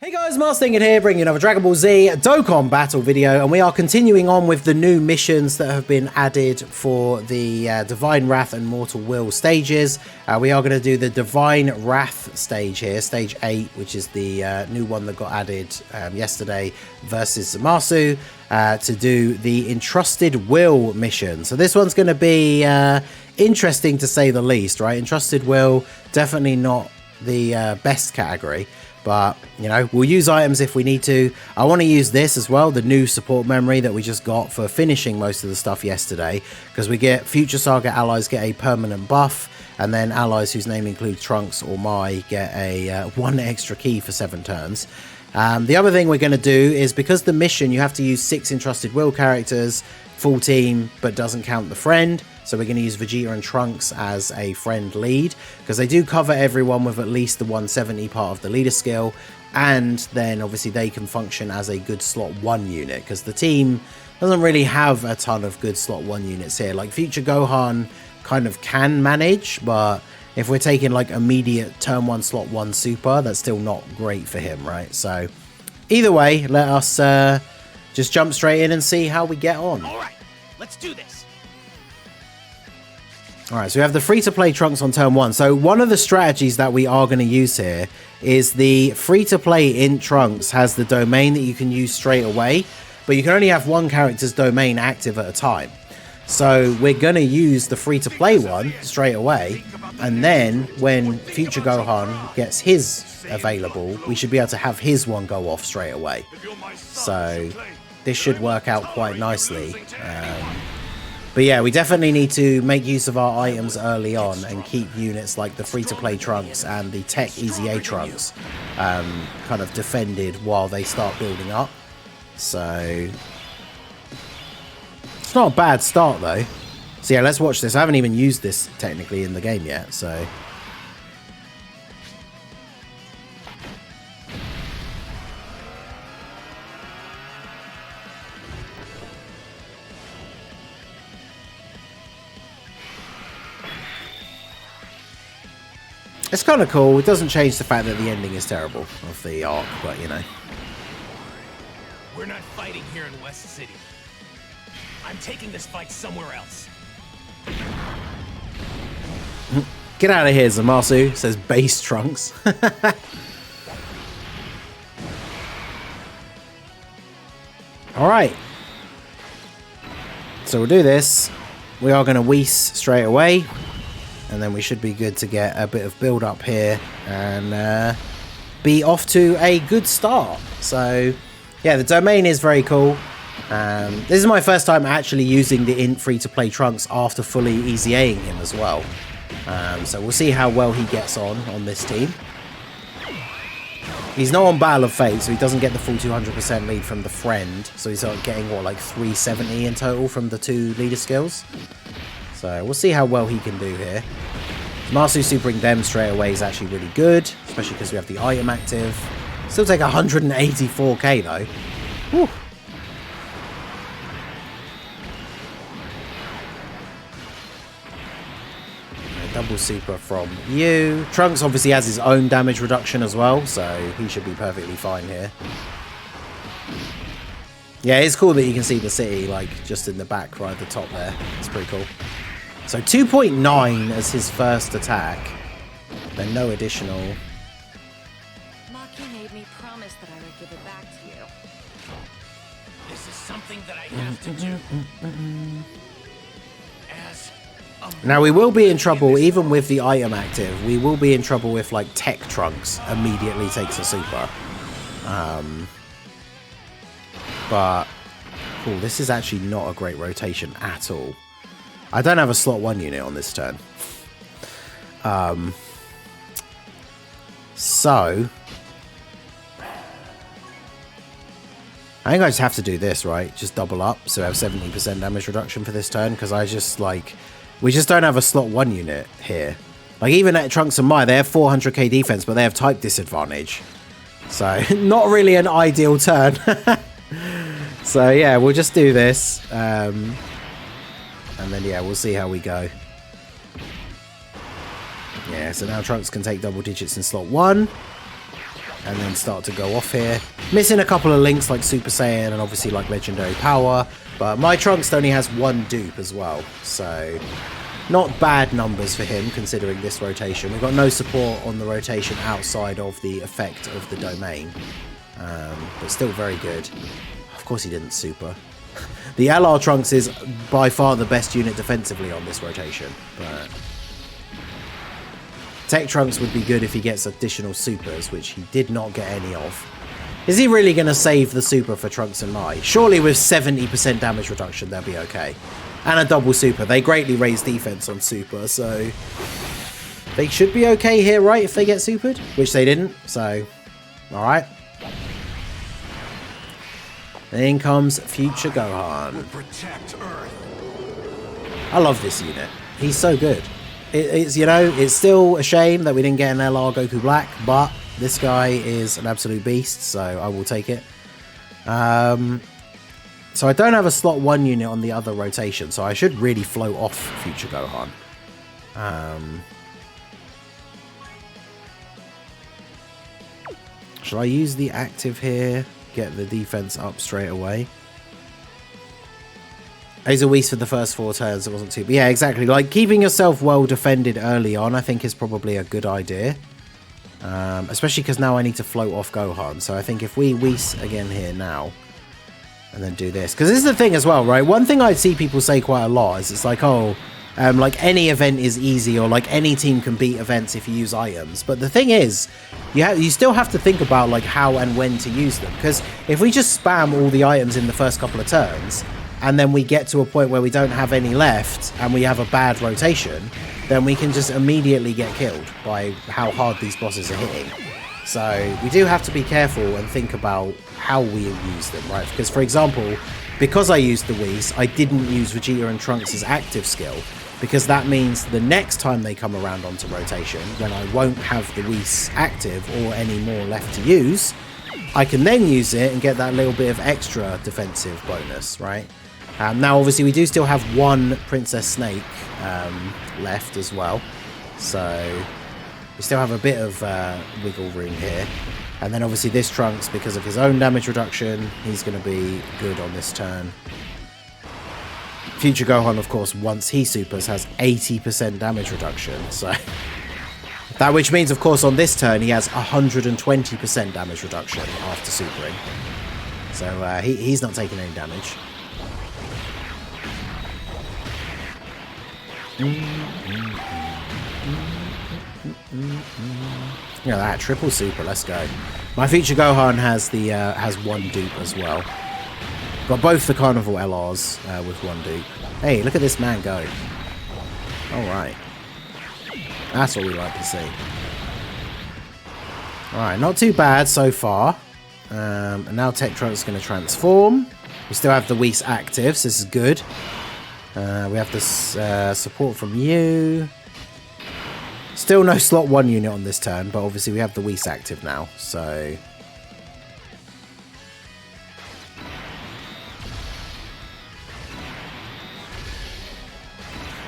Hey guys, Marstinged here, bringing another Dragon Ball Z Dokkan battle video, and we are continuing on with the new missions that have been added for the Divine Wrath and Mortal Will stages. We are going to do the Divine Wrath stage here, stage 8, which is the new one that got added yesterday versus ZAMASU, to do the Entrusted Will mission. So this one's going to be interesting to say the least, right? Entrusted Will, definitely not the best category. But, you know, we'll use items if we need to. I want to use this as well, the new support memory that we just got for finishing most of the stuff yesterday. Because we get Future Saga allies get a permanent buff. And then allies whose name includes Trunks or Mai get a 1 extra key for 7 turns. The other thing we're going to do is, because the mission, you have to use 6 Entrusted Will characters, full team, but doesn't count the friend. So we're going to use Vegeta and Trunks as a friend lead, because they do cover everyone with at least the 170 part of the leader skill, and then obviously they can function as a good slot 1 unit, because the team doesn't really have a ton of good slot 1 units here. Like Future Gohan kind of can manage, but if we're taking like immediate turn 1 slot 1 super, that's still not great for him, right? So either way, let us just jump straight in and see how we get on. All right, let's do this. Alright, so we have the free-to-play Trunks on turn 1. So one of the strategies that we are going to use here is the free-to-play in Trunks has the domain that you can use straight away, but you can only have 1 character's domain active at a time. So we're going to use the free-to-play one straight away, and then when Future Gohan gets his available, we should be able to have his one go off straight away. So this should work out quite nicely. But yeah, we definitely need to make use of our items early on and keep units like the free-to-play Trunks and the Tech Easy A Trunks kind of defended while they start building up. So it's not a bad start though. So yeah, let's watch this. I haven't even used this technically in the game yet, so... It's kind of cool. It doesn't change the fact that the ending is terrible of the arc, but you know. We're not fighting here in West City. I'm taking this fight somewhere else. Get out of here, Zamasu, says base Trunks. Alright. So we'll do this. We are going to Whis straight away. And then we should be good to get a bit of build up here and be off to a good start. So yeah, the domain is very cool. This is my first time actually using the int free-to-play Trunks after fully easy A-ing him as well. So we'll see how well he gets on this team. He's not on Battle of Fate, so he doesn't get the full 200% lead from the friend. So he's getting what, like 370 in total from the 2 leader skills. So we'll see how well he can do here. Zamasu supering them straight away is actually really good, especially because we have the item active. Still take 184k though. Whew. Double super from you. Trunks obviously has his own damage reduction as well, so he should be perfectly fine here. Yeah, it's cool that you can see the city like just in the back right at the top there. It's pretty cool. So 2.9 as his first attack, then no additional. Maki made me promise that I would give it back to you. This is something that I have to do. Now we will be in trouble even with the item active. We will be in trouble if like Tech Trunks immediately takes a super. But cool, this is actually not a great rotation at all. I don't have a slot 1 unit on this turn. So I think I just have to do this, right? Just double up, so I have 70% damage reduction for this turn, because I just like... We just don't have a slot 1 unit here. Like even at Trunks and Mai, they have 400k defense, but they have type disadvantage. So not really an ideal turn. So yeah, we'll just do this. And then, yeah, we'll see how we go. Yeah, so now Trunks can take double digits in slot 1. and then start to go off here. Missing a couple of links like Super Saiyan and obviously like Legendary Power, but my Trunks only has one dupe as well, so not bad numbers for him considering this rotation. We've got no support on the rotation outside of the effect of the domain, but still very good. Of course he didn't super. The LR Trunks is by far the best unit defensively on this rotation, but Tech Trunks would be good if he gets additional supers, which he did not get any of. Is he really going to save the super for Trunks and Mai? Surely with 70% damage reduction they'll be okay. And a double super. They greatly raise defense on super, so they should be okay here, right, if they get supered? Which they didn't, so alright. In comes Future Gohan. I love this unit. He's so good. It's, you know, it's still a shame that we didn't get an LR Goku Black, but this guy is an absolute beast, so I will take it. So I don't have a slot 1 unit on the other rotation, so I should really float off Future Gohan. Should I use the active here? Get the defense up straight away. He's a Whis for the first 4 turns, it wasn't too... But yeah, exactly. Like, keeping yourself well defended early on, I think is probably a good idea. Especially because now I need to float off Gohan. So I think if we Whis again here now, and then do this. Because this is the thing as well, right? One thing I see people say quite a lot is it's like, oh, like any event is easy, or like any team can beat events if you use items. But the thing is, you still have to think about like how and when to use them. Because if we just spam all the items in the first couple of turns, and then we get to a point where we don't have any left, and we have a bad rotation, then we can just immediately get killed by how hard these bosses are hitting. So we do have to be careful and think about how we use them, right? Because, for example, because I used the Whis, I didn't use Vegeta and Trunks' active skill, because that means the next time they come around onto rotation, when I won't have the Whis active or any more left to use, I can then use it and get that little bit of extra defensive bonus, right? Now, obviously, we do still have one Princess Snake left as well, so we still have a bit of wiggle room here. And then obviously this Trunks, because of his own damage reduction, he's going to be good on this turn. Future Gohan, of course, once he supers, has 80% damage reduction. So that, which means, of course, on this turn, he has 120% damage reduction after supering. So he's not taking any damage. Yeah, that triple super. Let's go. My Future Gohan has the has one dupe as well. Got both the Carnival LRs with one dupe. Hey, look at this man go. All right, that's what we like to see. All right, not too bad so far. And now Tech Trunks is going to transform. We still have the Whis active, so this is good. We have this support from you. Still no slot 1 unit on this turn, but obviously we have the Whis active now, so...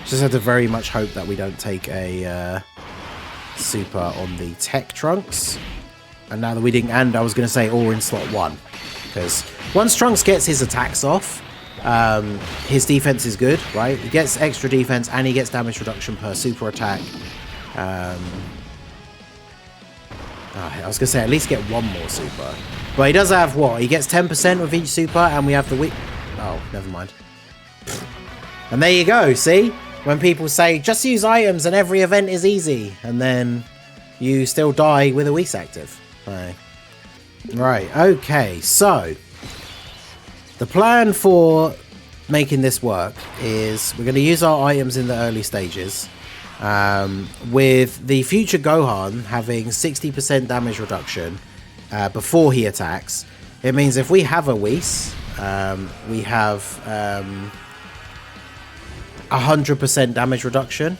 Just have to very much hope that we don't take a super on the Tech Trunks. And now that we didn't... And I was going to say all in slot 1. Because once Trunks gets his attacks off, his defense is good, right? He gets extra defense and he gets damage reduction per super attack. I was going to say at least get one more super. But he does have what? He gets 10% with each super, and we have the weak... Oh, never mind. And there you go, see? When people say, just use items and every event is easy, and then you still die with a Whis active. Right, okay, so... The plan for making this work is we're going to use our items in the early stages. With the Future Gohan having 60% damage reduction before he attacks, it means if we have a Whis, we have 100% damage reduction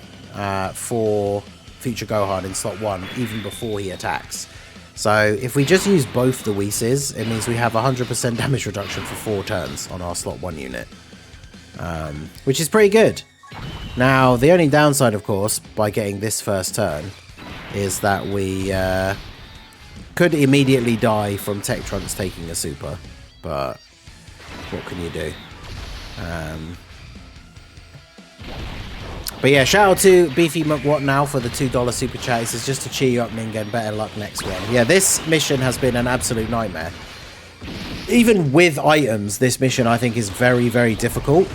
for Future Gohan in slot 1, even before he attacks. So if we just use both the Whis, it means we have 100% damage reduction for 4 turns on our slot 1 unit, which is pretty good. Now, the only downside, of course, by getting this first turn, is that we Could immediately die from Tech Trunks taking a super, but what can you do? But yeah, shout out to Beefy McWhat now for the $2 super chat. This is just to cheer you up, Ningen. Better luck next one. Yeah, this mission has been an absolute nightmare. Even with items, this mission I think is very, very difficult.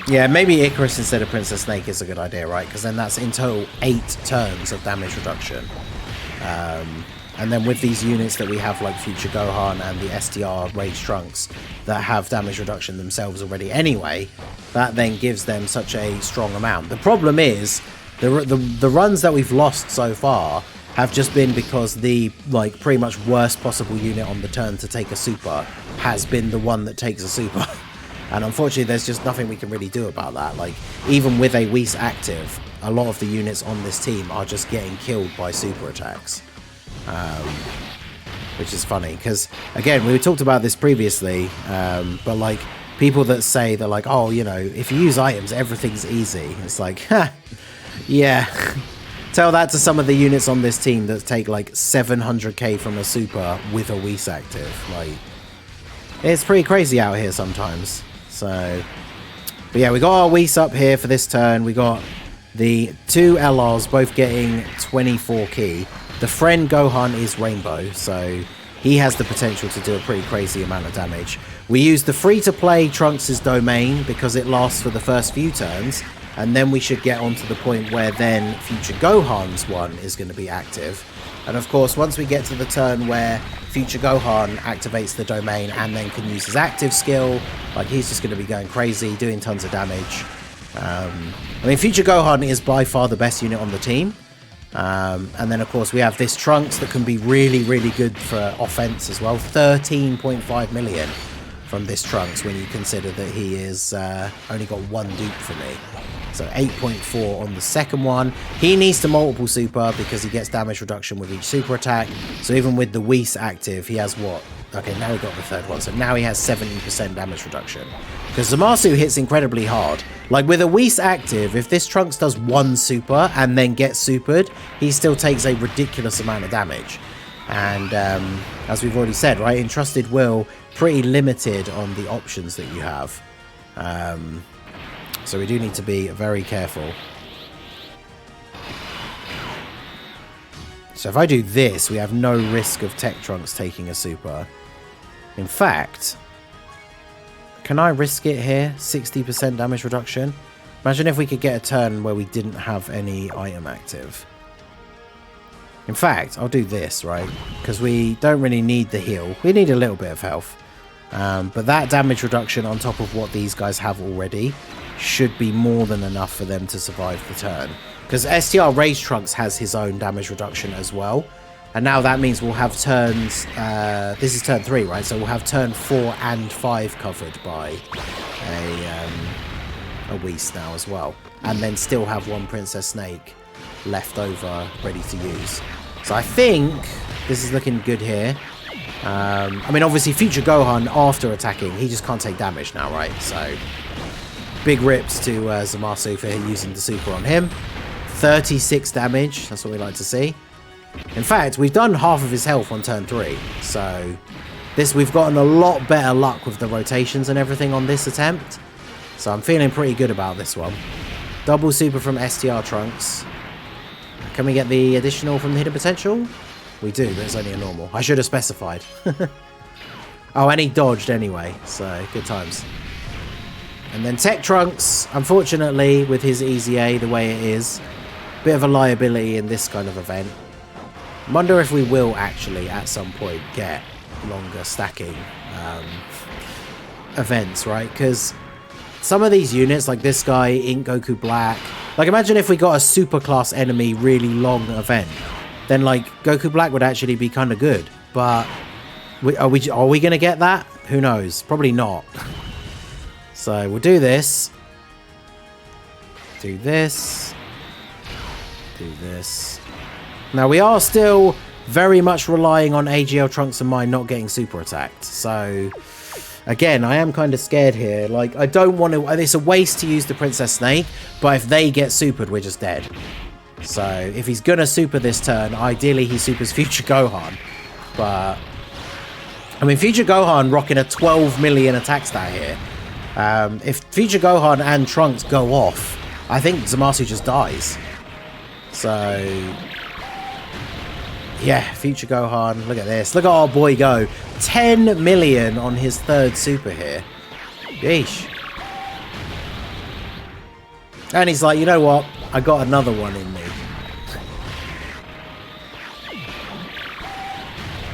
Yeah, maybe Icarus instead of Princess Snake is a good idea, right? Because then that's in total 8 turns of damage reduction. And then with these units that we have, like Future Gohan and the STR Rage Trunks, that have damage reduction themselves already anyway, that then gives them such a strong amount. The problem is, the runs that we've lost so far have just been because the, like, pretty much worst possible unit on the turn to take a super has been the one that takes a super. And unfortunately, there's just nothing we can really do about that. Like, even with a Whis active, a lot of the units on this team are just getting killed by super attacks. Which is funny, because, again, we talked about this previously, but, like, people that say, they're like, oh, you know, if you use items, everything's easy. It's like, ha, yeah. Tell that to some of the units on this team that take, like, 700k from a super with a Whis active. Like, it's pretty crazy out here sometimes. So, but yeah, we got our Whis up here for this turn. We got the 2 LRs both getting 24 key. The friend Gohan is Rainbow, so he has the potential to do a pretty crazy amount of damage. We use the free-to-play Trunks' domain because it lasts for the first few turns, and then we should get on to the point where then Future Gohan's one is going to be active. And of course, once we get to the turn where Future Gohan activates the domain and then can use his active skill, like, he's just going to be going crazy, doing tons of damage. I mean, Future Gohan is by far the best unit on the team. And then, of course, we have this Trunks that can be really, really good for offense as well. 13.5 million from this Trunks when you consider that he is only got 1 dupe for me. So 8.4 on the second one. He needs to multiple super because he gets damage reduction with each super attack. So even with the Whis active, he has what? Okay, now he got the third one. So now he has 70% damage reduction. Because ZAMASU hits incredibly hard. Like, with a Whis active, if this Trunks does 1 super and then gets supered, he still takes a ridiculous amount of damage. And as we've already said, right, Entrusted Will, pretty limited on the options that you have. So we do need to be very careful. So if I do this, we have no risk of Tech Trunks taking a super. In fact, can I risk it here? 60% damage reduction? Imagine if we could get a turn where we didn't have any item active. In fact, I'll do this, right? Because we don't really need the heal. We need a little bit of health. But that damage reduction on top of what these guys have already should be more than enough for them to survive the turn. Because STR Rage Trunks has his own damage reduction as well. And now that means we'll have turns... this is turn 3, right? So we'll have turn 4 and 5 covered by a Whis now as well. And then still have 1 Princess Snake left over ready to use. So I think this is looking good here. I mean, obviously, Future Gohan, after attacking, he just can't take damage now, right? So, big rips to ZAMASU for using the super on him. 36 damage, that's what we like to see. In fact, we've done half of his health on turn 3. So, we've gotten a lot better luck with the rotations and everything on this attempt. So, I'm feeling pretty good about this one. Double super from STR Trunks. Can we get the additional from the hidden potential? We do, but it's only a normal. I should have specified. Oh, and he dodged anyway, so good times. And then Tech Trunks, unfortunately, with his easy A the way it is, bit of a liability in this kind of event. Wonder if we will actually, at some point, get longer stacking events, right? Because some of these units, like this guy, Ink Goku Black, like imagine if we got a super class enemy really long event. Then, like, Goku Black would actually be kind of good. But are we going to get that? Who knows? Probably not. So, we'll do this. Do this. Do this. Now, we are still very much relying on AGL Trunks and mine not getting super attacked. So, again, I am kind of scared here. Like, I don't want to... It's a waste to use the Princess Snake. But if they get supered, we're just dead. So if he's gonna super this turn, ideally he supers Future Gohan. But I mean, Future Gohan rocking a 12 million attack stat here. If Future Gohan and Trunks go off, I think Zamasu just dies. So yeah, Future Gohan, look at this. Look at our boy go. 10 million on his third super here. Yeesh. And he's like, you know what? I got another one in me.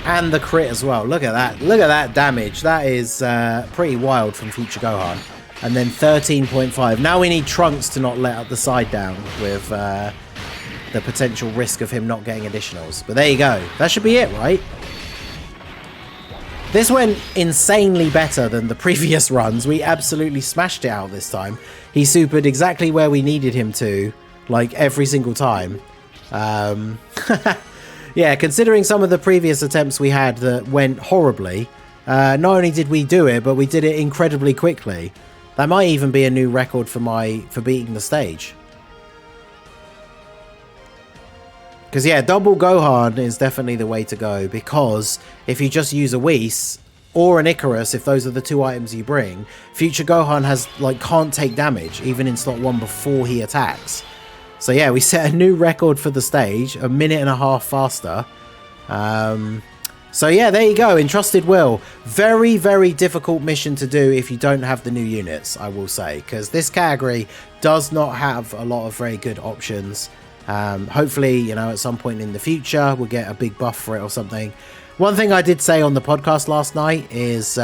And the crit as well. Look at that. Look at that damage. That is pretty wild from Future Gohan. And then 13.5. Now we need Trunks to not let up the side down with the potential risk of him not getting additionals. But there you go. That should be it, right? This went insanely better than the previous runs. We absolutely smashed it out this time. He supered exactly where we needed him to, like every single time. Yeah, considering some of the previous attempts we had that went horribly, not only did we do it, but we did it incredibly quickly. That might even be a new record for beating the stage. Because yeah, double Gohan is definitely the way to go, because if you just use a Whis or an Icarus, if those are the two items you bring, Future Gohan can't take damage even in slot 1 before he attacks. So yeah, we set a new record for the stage, a minute and a half faster. So yeah, there you go, Entrusted Will. Very, very difficult mission to do if you don't have the new units, I will say, because this category does not have a lot of very good options. Hopefully, you know, at some point in the future, we'll get a big buff for it or something. One thing I did say on the podcast last night is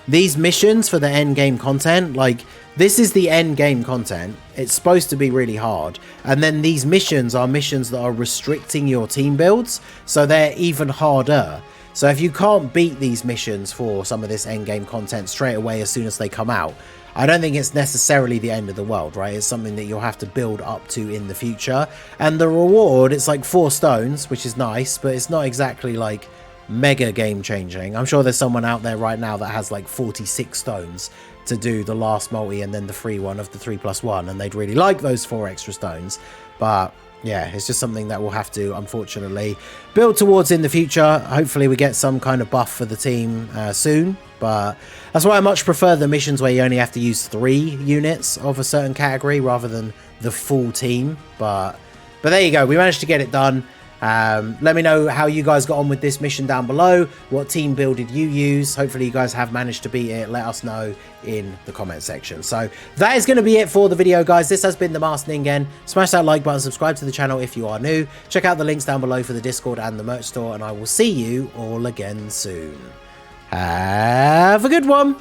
these missions for the end game content, like, this is the end game content. It's supposed to be really hard. And then these missions are missions that are restricting your team builds, so they're even harder. So if you can't beat these missions for some of this end game content straight away as soon as they come out, I don't think it's necessarily the end of the world, right? It's something that you'll have to build up to in the future. And the reward, it's like 4 stones, which is nice, but it's not exactly like mega game changing. I'm sure there's someone out there right now that has like 46 stones to do the last multi and then the free one of the 3+1, and they'd really like those 4 extra stones. But yeah, it's just something that we'll have to, unfortunately, build towards in the future. Hopefully we get some kind of buff for the team soon, but that's why I much prefer the missions where you only have to use 3 units of a certain category rather than the full team. But there you go, we managed to get it done. Let me know how you guys got on with this mission down below. What team build did you use? Hopefully you guys have managed to beat it. Let us know in the comment section. So that is going to be it for the video, guys. This has been the Masked Ningen. Smash that like button, subscribe to the channel if you are new. Check out the links down below for the Discord and the merch store, and I will see you all again soon. Have a good one.